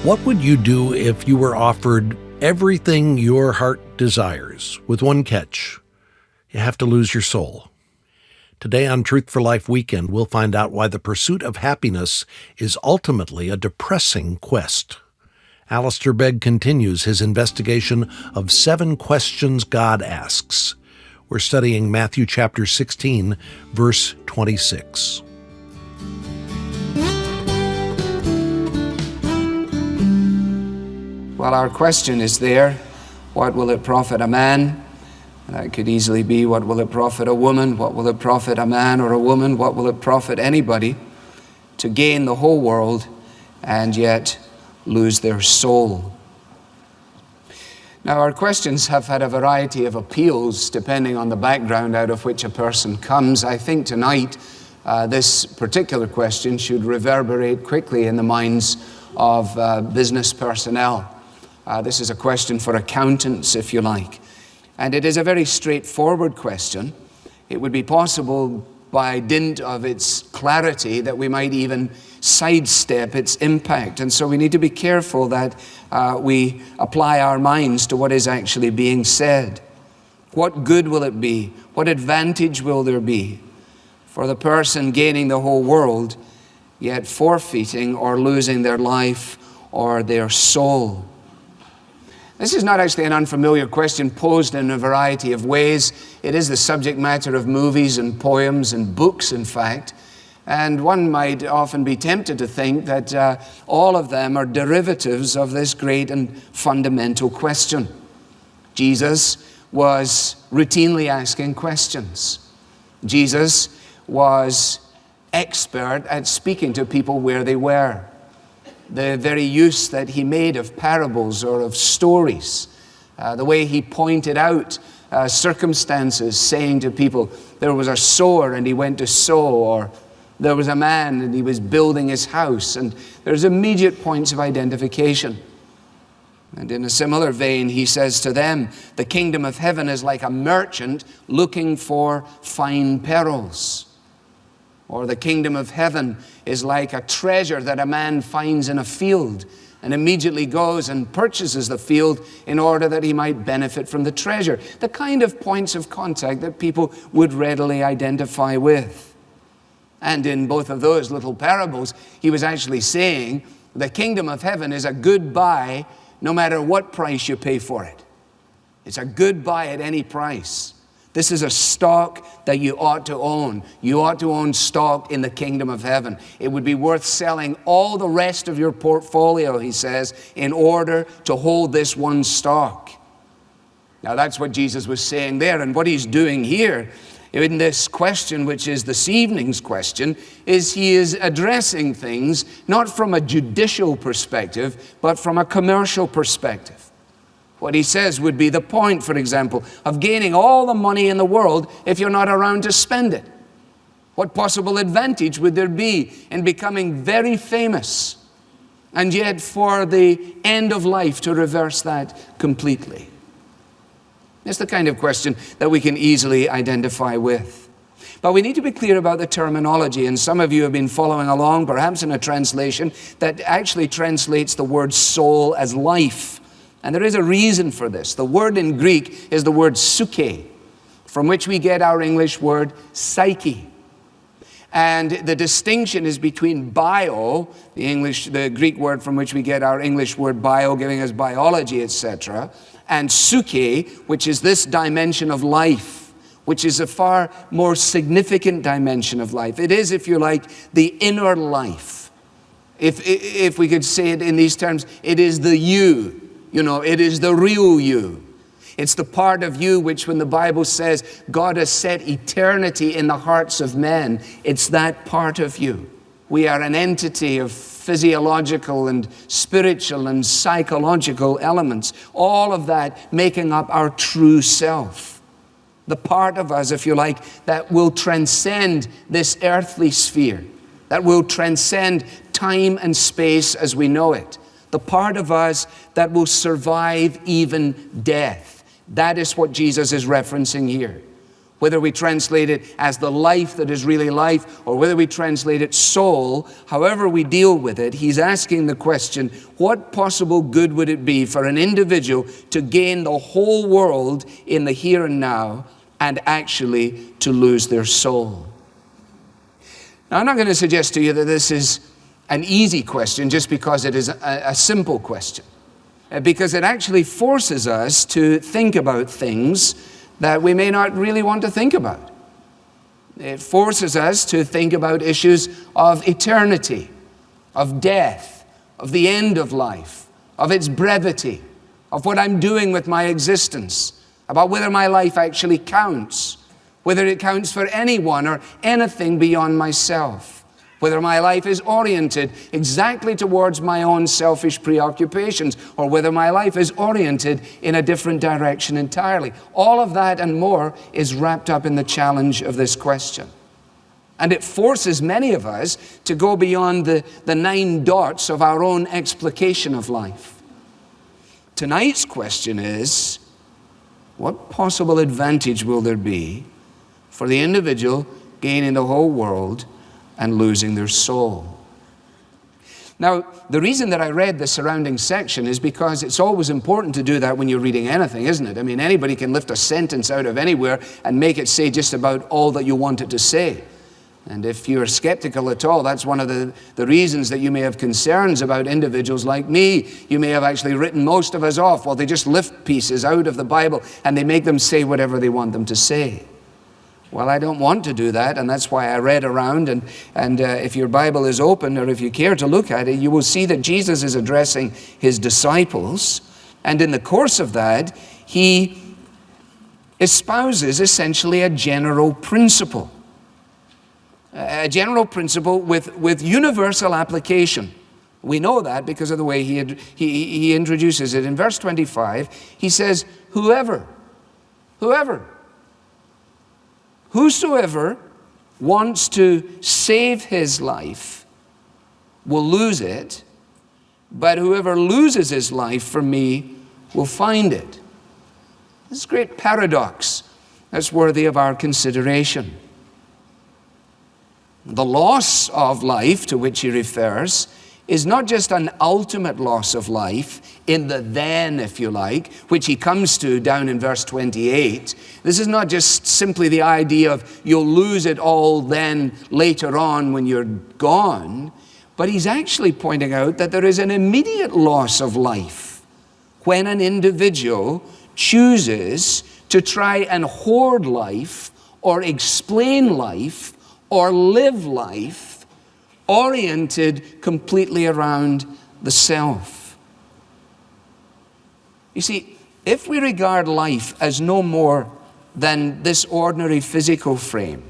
What would you do if you were offered everything your heart desires, with one catch? You have to lose your soul. Today on Truth for Life Weekend, we'll find out why the pursuit of happiness is ultimately a depressing quest. Alistair Begg continues his investigation of 7 questions God asks. We're studying Matthew chapter 16, verse 26. Well, our question is there, what will it profit a man? That could easily be, what will it profit a woman? What will it profit a man or a woman? What will it profit anybody to gain the whole world and yet lose their soul? Now, our questions have had a variety of appeals depending on the background out of which a person comes. I think tonight this particular question should reverberate quickly in the minds of business personnel. This is a question for accountants, if you like. And it is a very straightforward question. It would be possible by dint of its clarity that we might even sidestep its impact. And so we need to be careful that we apply our minds to what is actually being said. What good will it be? What advantage will there be for the person gaining the whole world, yet forfeiting or losing their life or their soul? This is not actually an unfamiliar question posed in a variety of ways. It is the subject matter of movies and poems and books, in fact. And one might often be tempted to think that all of them are derivatives of this great and fundamental question. Jesus was routinely asking questions. Jesus was expert at speaking to people where they were. The very use that he made of parables or of stories, the way he pointed out circumstances, saying to people, there was a sower and he went to sow, or there was a man and he was building his house, and there's immediate points of identification. And in a similar vein, he says to them, the kingdom of heaven is like a merchant looking for fine pearls. Or the kingdom of heaven is like a treasure that a man finds in a field and immediately goes and purchases the field in order that he might benefit from the treasure. The kind of points of contact that people would readily identify with. And in both of those little parables, he was actually saying the kingdom of heaven is a good buy no matter what price you pay for it. It's a good buy at any price. This is a stock that you ought to own. You ought to own stock in the kingdom of heaven. It would be worth selling all the rest of your portfolio, he says, in order to hold this one stock. Now that's what Jesus was saying there. And what he's doing here in this question, which is this evening's question, is he is addressing things not from a judicial perspective, but from a commercial perspective. What he says would be the point, for example, of gaining all the money in the world if you're not around to spend it. What possible advantage would there be in becoming very famous and yet for the end of life to reverse that completely? It's the kind of question that we can easily identify with. But we need to be clear about the terminology, and some of you have been following along, perhaps in a translation that actually translates the word soul as life. And there is a reason for this. The word in Greek is the word psyche, from which we get our English word psyche. And the distinction is between bio, the Greek word from which we get our English word bio, giving us biology, etc., and psyche, which is this dimension of life, which is a far more significant dimension of life. It is, if you like, the inner life. If we could say it in these terms, it is the you. You know, it is the real you. It's the part of you which, when the Bible says God has set eternity in the hearts of men, it's that part of you. We are an entity of physiological and spiritual and psychological elements, all of that making up our true self. The part of us, if you like, that will transcend this earthly sphere, that will transcend time and space as we know it. The part of us that will survive even death. That is what Jesus is referencing here. Whether we translate it as the life that is really life, or whether we translate it soul, however we deal with it, he's asking the question, what possible good would it be for an individual to gain the whole world in the here and now and actually to lose their soul? Now, I'm not going to suggest to you that this is an easy question just because it is a simple question, because it actually forces us to think about things that we may not really want to think about. It forces us to think about issues of eternity, of death, of the end of life, of its brevity, of what I'm doing with my existence, about whether my life actually counts, whether it counts for anyone or anything beyond myself, whether my life is oriented exactly towards my own selfish preoccupations, or whether my life is oriented in a different direction entirely. All of that and more is wrapped up in the challenge of this question. And it forces many of us to go beyond the 9 dots of our own explication of life. Tonight's question is, what possible advantage will there be for the individual gaining the whole world and losing their soul? Now, the reason that I read the surrounding section is because it's always important to do that when you're reading anything, isn't it? I mean, anybody can lift a sentence out of anywhere and make it say just about all that you want it to say. And if you're skeptical at all, that's one of the reasons that you may have concerns about individuals like me. You may have actually written most of us off. Well, they just lift pieces out of the Bible and they make them say whatever they want them to say. Well, I don't want to do that, and that's why I read around, and if your Bible is open, or if you care to look at it, you will see that Jesus is addressing his disciples, and in the course of that, he espouses essentially a general principle. A general principle with universal application. We know that because of the way he introduces it. In verse 25, he says, whosoever wants to save his life will lose it, but whoever loses his life for me will find it. This is a great paradox that's worthy of our consideration. The loss of life to which he refers is not just an ultimate loss of life in the then, if you like, which he comes to down in verse 28. This is not just simply the idea of you'll lose it all then later on when you're gone, but he's actually pointing out that there is an immediate loss of life when an individual chooses to try and hoard life or explain life or live life oriented completely around the self. You see, if we regard life as no more than this ordinary physical frame,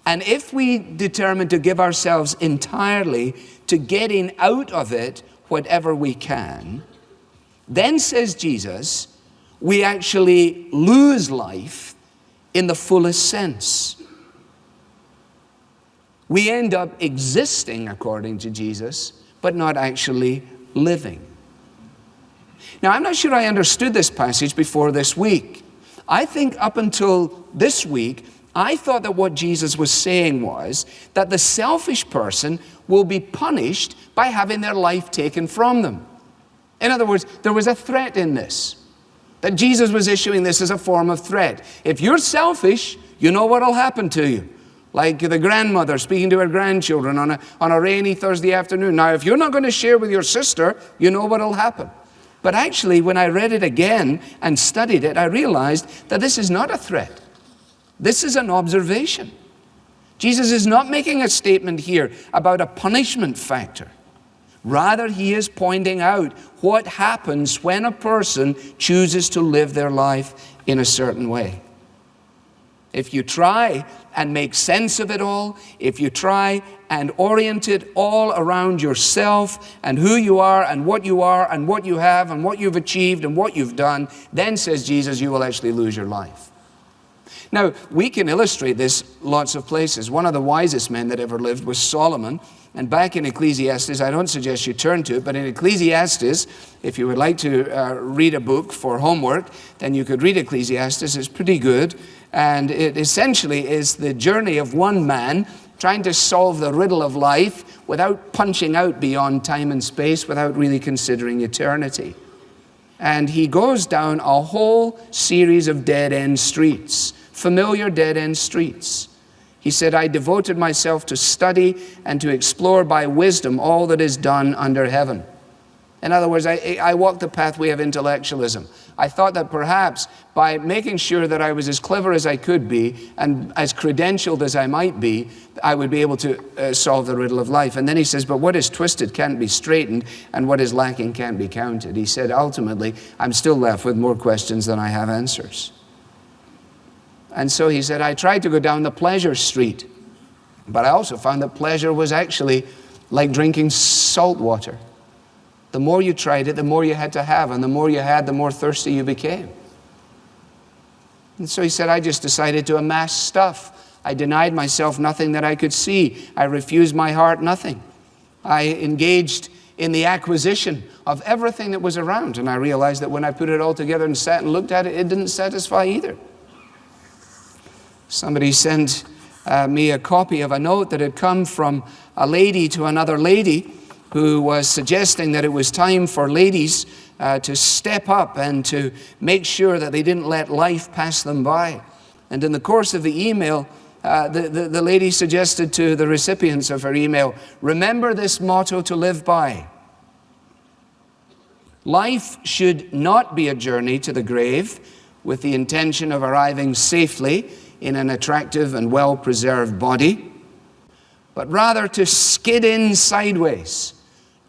and if we determine to give ourselves entirely to getting out of it whatever we can, then, says Jesus, we actually lose life in the fullest sense. We end up existing, according to Jesus, but not actually living. Now, I'm not sure I understood this passage before this week. I think up until this week, I thought that what Jesus was saying was that the selfish person will be punished by having their life taken from them. In other words, there was a threat in this, that Jesus was issuing this as a form of threat. If you're selfish, you know what will happen to you. Like the grandmother speaking to her grandchildren on a rainy Thursday afternoon. Now, if you're not going to share with your sister, you know what will happen. But actually, when I read it again and studied it, I realized that this is not a threat. This is an observation. Jesus is not making a statement here about a punishment factor. Rather, he is pointing out what happens when a person chooses to live their life in a certain way. If you try and make sense of it all, if you try and orient it all around yourself and who you are and what you have and what you've achieved and what you've done, then, says Jesus, you will actually lose your life. Now, we can illustrate this lots of places. One of the wisest men that ever lived was Solomon. And back in Ecclesiastes, I don't suggest you turn to it, but in Ecclesiastes, if you would like to read a book for homework, then you could read Ecclesiastes. It's pretty good. And it essentially is the journey of one man trying to solve the riddle of life without punching out beyond time and space, without really considering eternity. And he goes down a whole series of dead-end streets, familiar dead-end streets. He said, I devoted myself to study and to explore by wisdom all that is done under heaven. In other words, I walked the pathway of intellectualism. I thought that perhaps by making sure that I was as clever as I could be and as credentialed as I might be, I would be able to solve the riddle of life. And then he says, but what is twisted can't be straightened, and what is lacking can't be counted. He said, ultimately, I'm still left with more questions than I have answers. And so he said, I tried to go down the pleasure street, but I also found that pleasure was actually like drinking salt water. The more you tried it, the more you had to have, and the more you had, the more thirsty you became. And so he said, I just decided to amass stuff. I denied myself nothing that I could see. I refused my heart nothing. I engaged in the acquisition of everything that was around, and I realized that when I put it all together and sat and looked at it, it didn't satisfy either. Somebody sent me a copy of a note that had come from a lady to another lady who was suggesting that it was time for ladies to step up and to make sure that they didn't let life pass them by. And in the course of the email, the lady suggested to the recipients of her email, remember this motto to live by. Life should not be a journey to the grave with the intention of arriving safely in an attractive and well-preserved body, but rather to skid in sideways,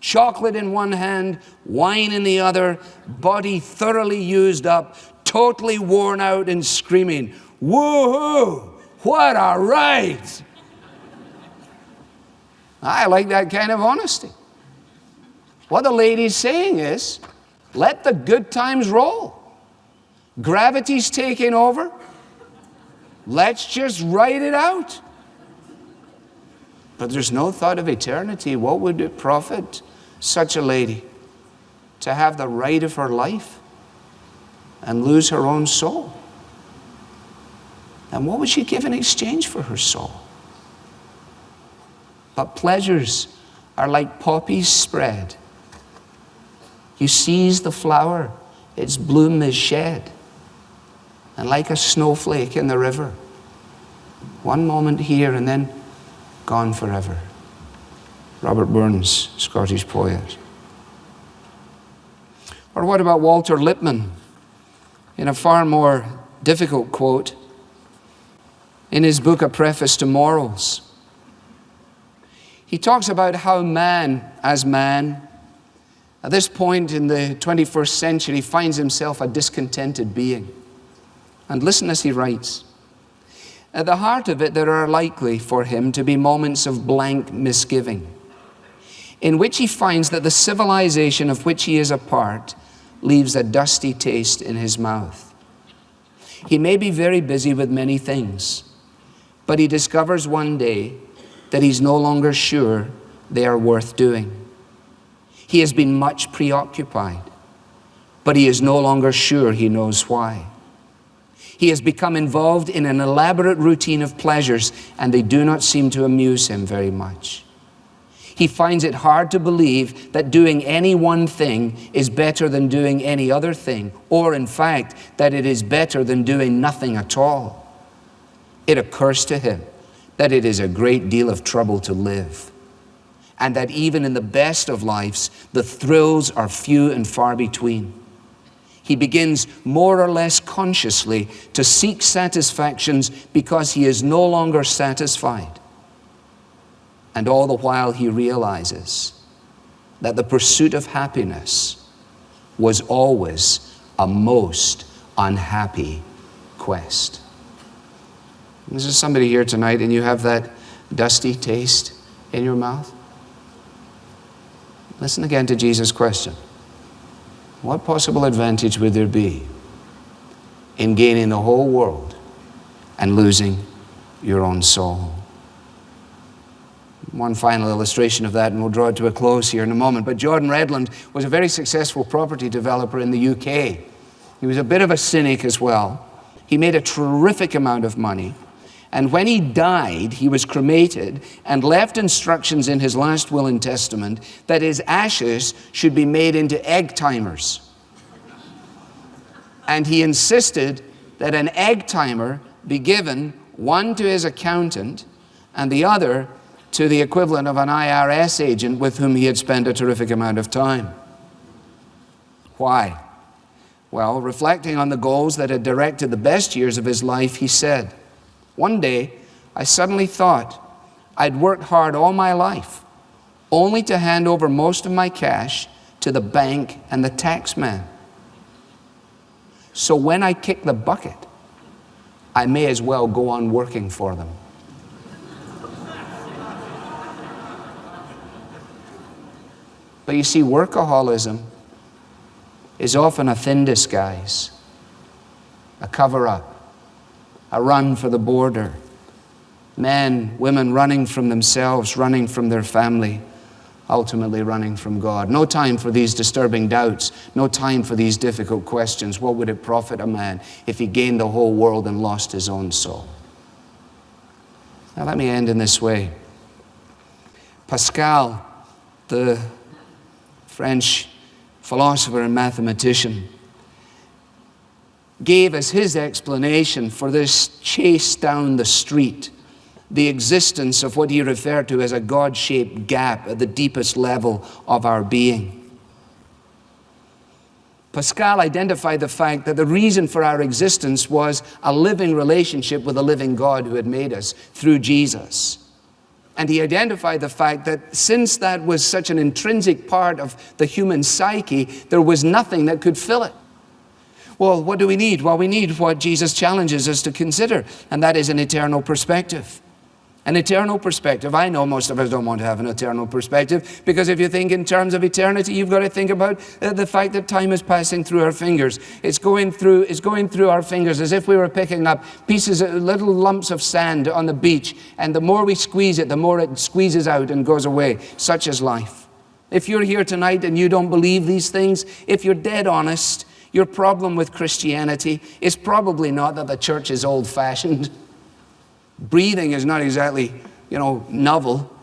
chocolate in one hand, wine in the other, body thoroughly used up, totally worn out and screaming, woohoo, what a ride! I like that kind of honesty. What the lady's saying is, let the good times roll. Gravity's taking over. Let's just write it out. But there's no thought of eternity. What would it profit such a lady to have the right of her life and lose her own soul? And what would she give in exchange for her soul? But pleasures are like poppies spread. You seize the flower, its bloom is shed. And like a snowflake in the river, one moment here and then gone forever. Robert Burns, Scottish poet. Or what about Walter Lippmann in a far more difficult quote in his book, A Preface to Morals? He talks about how man, as man, at this point in the 21st century, finds himself a discontented being. And listen as he writes. At the heart of it, there are likely for him to be moments of blank misgiving, in which he finds that the civilization of which he is a part leaves a dusty taste in his mouth. He may be very busy with many things, but he discovers one day that he's no longer sure they are worth doing. He has been much preoccupied, but he is no longer sure he knows why. He has become involved in an elaborate routine of pleasures, and they do not seem to amuse him very much. He finds it hard to believe that doing any one thing is better than doing any other thing, or in fact, that it is better than doing nothing at all. It occurs to him that it is a great deal of trouble to live, and that even in the best of lives, the thrills are few and far between. He begins more or less consciously to seek satisfactions because he is no longer satisfied. And all the while he realizes that the pursuit of happiness was always a most unhappy quest. Is there somebody here tonight and you have that dusty taste in your mouth? Listen again to Jesus' question. What possible advantage would there be in gaining the whole world and losing your own soul. One final illustration of that, and we'll draw it to a close here in a moment. But Jordan Redland was a very successful property developer in the UK. He was a bit of a cynic as well. He made a terrific amount of money. And when he died, he was cremated and left instructions in his last will and testament that his ashes should be made into egg timers. And he insisted that an egg timer be given, one to his accountant and the other to the equivalent of an IRS agent with whom he had spent a terrific amount of time. Why? Well, reflecting on the goals that had directed the best years of his life, he said, "One day, I suddenly thought I'd worked hard all my life, only to hand over most of my cash to the bank and the tax man. So when I kick the bucket, I may as well go on working for them." But you see, workaholism is often a thin disguise, a cover-up, a run for the border. Men, women running from themselves, running from their family, ultimately running from God. No time for these disturbing doubts, no time for these difficult questions. What would it profit a man if he gained the whole world and lost his own soul? Now let me end in this way. Pascal, the French philosopher and mathematician, gave as his explanation for this chase down the street the existence of what he referred to as a God-shaped gap at the deepest level of our being. Pascal identified the fact that the reason for our existence was a living relationship with a living God who had made us through Jesus. And he identified the fact that since that was such an intrinsic part of the human psyche, there was nothing that could fill it. Well, what do we need? Well, we need what Jesus challenges us to consider, and that is an eternal perspective. An eternal perspective. I know most of us don't want to have an eternal perspective, because if you think in terms of eternity, you've got to think about the fact that time is passing through our fingers. It's going through our fingers as if we were picking up pieces, little lumps of sand on the beach, and the more we squeeze it, the more it squeezes out and goes away. Such is life. If you're here tonight and you don't believe these things, if you're dead honest, your problem with Christianity is probably not that the church is old-fashioned. Breathing is not exactly, novel.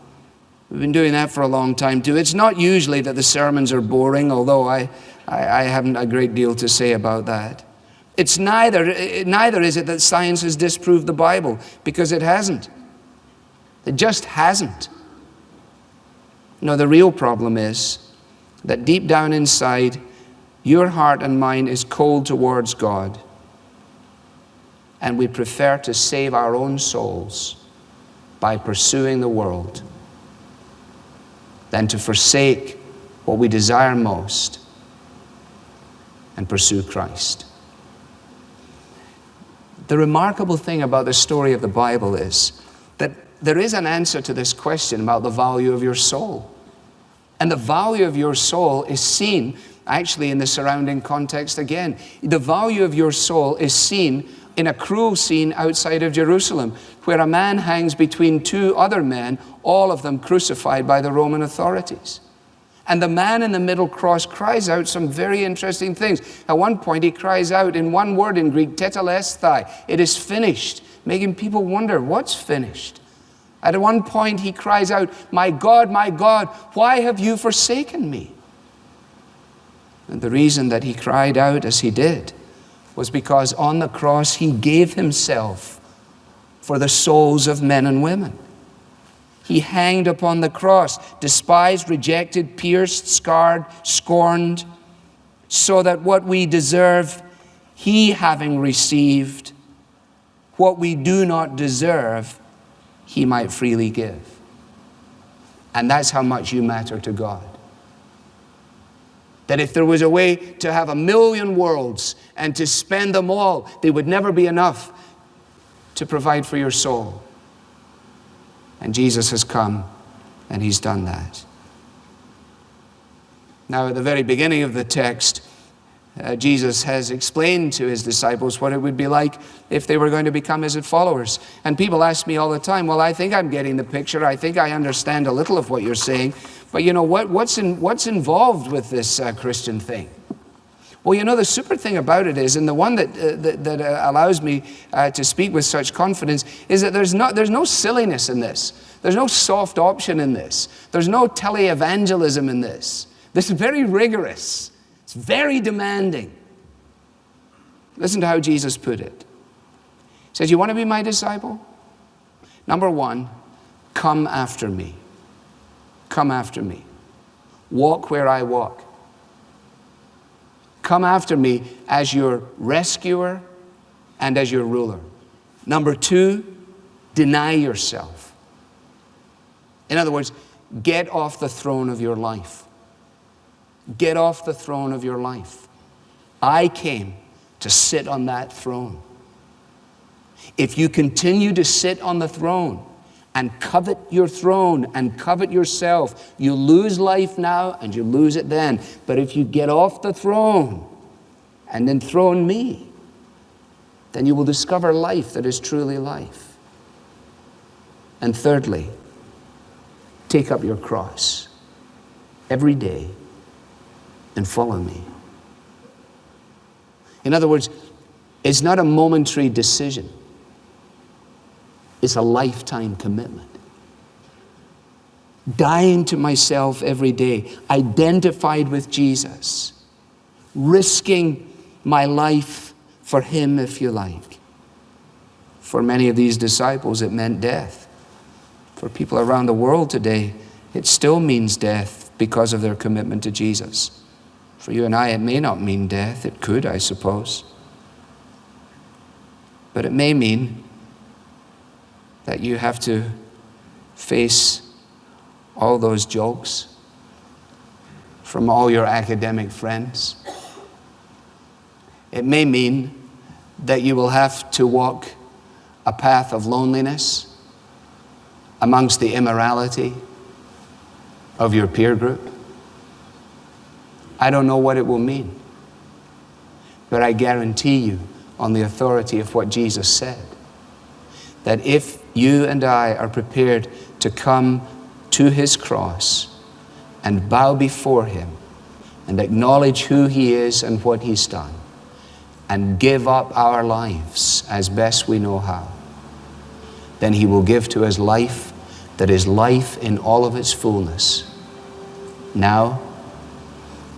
We've been doing that for a long time too. It's not usually that the sermons are boring, although I haven't a great deal to say about that. It's neither is it that science has disproved the Bible, because it hasn't. It just hasn't. No, the real problem is that deep down inside, your heart and mine is cold towards God. And we prefer to save our own souls by pursuing the world than to forsake what we desire most and pursue Christ. The remarkable thing about the story of the Bible is that there is an answer to this question about the value of your soul. And the value of your soul is seen actually in the surrounding context again. The value of your soul is seen in a cruel scene outside of Jerusalem, where a man hangs between two other men, all of them crucified by the Roman authorities. And the man in the middle cross cries out some very interesting things. At one point he cries out in one word in Greek, tetelestai, it is finished, making people wonder, what's finished? At one point he cries out, my God, why have you forsaken me? And the reason that he cried out as he did was because on the cross he gave himself for the souls of men and women. He hanged upon the cross, despised, rejected, pierced, scarred, scorned, so that what we deserve, he having received, what we do not deserve, he might freely give. And that's how much you matter to God. That if there was a way to have 1,000,000 worlds and to spend them all, they would never be enough to provide for your soul. And Jesus has come and he's done that. Now at the very beginning of the text, Jesus has explained to his disciples what it would be like if they were going to become his followers. And people ask me all the time, well, I think I'm getting the picture. I think I understand a little of what you're saying. But you know, what's involved with this Christian thing? Well, you know, the super thing about it is, and the one that allows me to speak with such confidence, is that there's no silliness in this. There's no soft option in this. There's no televangelism in this. This is very rigorous. It's very demanding. Listen to how Jesus put it. He says, you want to be my disciple? Number one, come after me. Come after me. Walk where I walk. Come after me as your rescuer and as your ruler. Number two, deny yourself. In other words, get off the throne of your life. Get off the throne of your life. I came to sit on that throne. If you continue to sit on the throne and covet your throne and covet yourself, you lose life now and you lose it then. But if you get off the throne and enthrone me, then you will discover life that is truly life. And thirdly, take up your cross every day and follow me. In other words, it's not a momentary decision. It's a lifetime commitment. Dying to myself every day, identified with Jesus, risking my life for him, if you like. For many of these disciples, it meant death. For people around the world today, it still means death because of their commitment to Jesus. For you and I, it may not mean death. It could, I suppose. But it may mean that you have to face all those jokes from all your academic friends. It may mean that you will have to walk a path of loneliness amongst the immorality of your peer group. I don't know what it will mean, but I guarantee you, on the authority of what Jesus said, that if you and I are prepared to come to his cross and bow before him and acknowledge who he is and what he's done and give up our lives as best we know how, then he will give to us life that is life in all of its fullness, now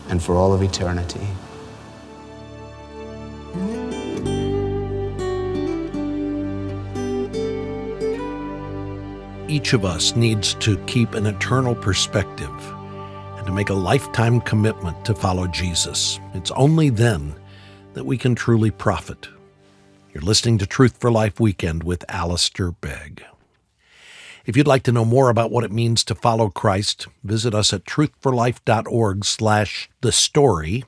and for all of eternity. Each of us needs to keep an eternal perspective and to make a lifetime commitment to follow Jesus. It's only then that we can truly profit. You're listening to Truth for Life Weekend with Alistair Begg. If you'd like to know more about what it means to follow Christ, visit us at truthforlife.org/thestory.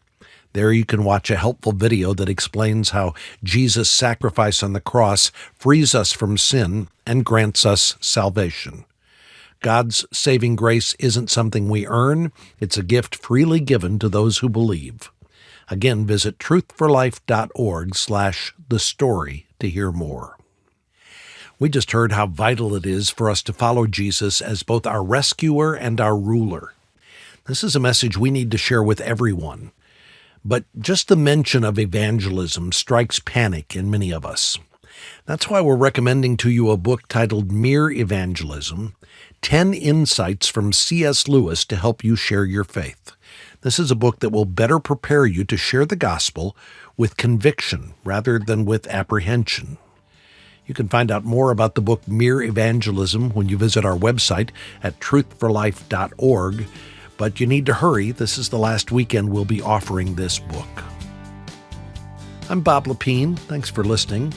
There you can watch a helpful video that explains how Jesus' sacrifice on the cross frees us from sin and grants us salvation. God's saving grace isn't something we earn. It's a gift freely given to those who believe. Again, visit truthforlife.org/thestory to hear more. We just heard how vital it is for us to follow Jesus as both our rescuer and our ruler. This is a message we need to share with everyone. But just the mention of evangelism strikes panic in many of us. That's why we're recommending to you a book titled Mere Evangelism, 10 Insights from C.S. Lewis to help you share your faith. This is a book that will better prepare you to share the gospel with conviction rather than with apprehension. You can find out more about the book Mere Evangelism when you visit our website at truthforlife.org. But you need to hurry. This is the last weekend we'll be offering this book. I'm Bob Lapine. Thanks for listening.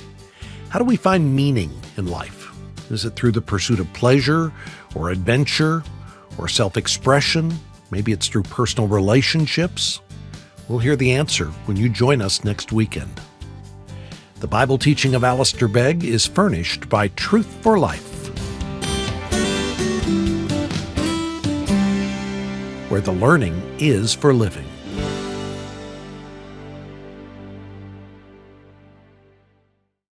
How do we find meaning in life? Is it through the pursuit of pleasure or adventure or self-expression? Maybe it's through personal relationships. We'll hear the answer when you join us next weekend. The Bible teaching of Alistair Begg is furnished by Truth for Life, where the learning is for living.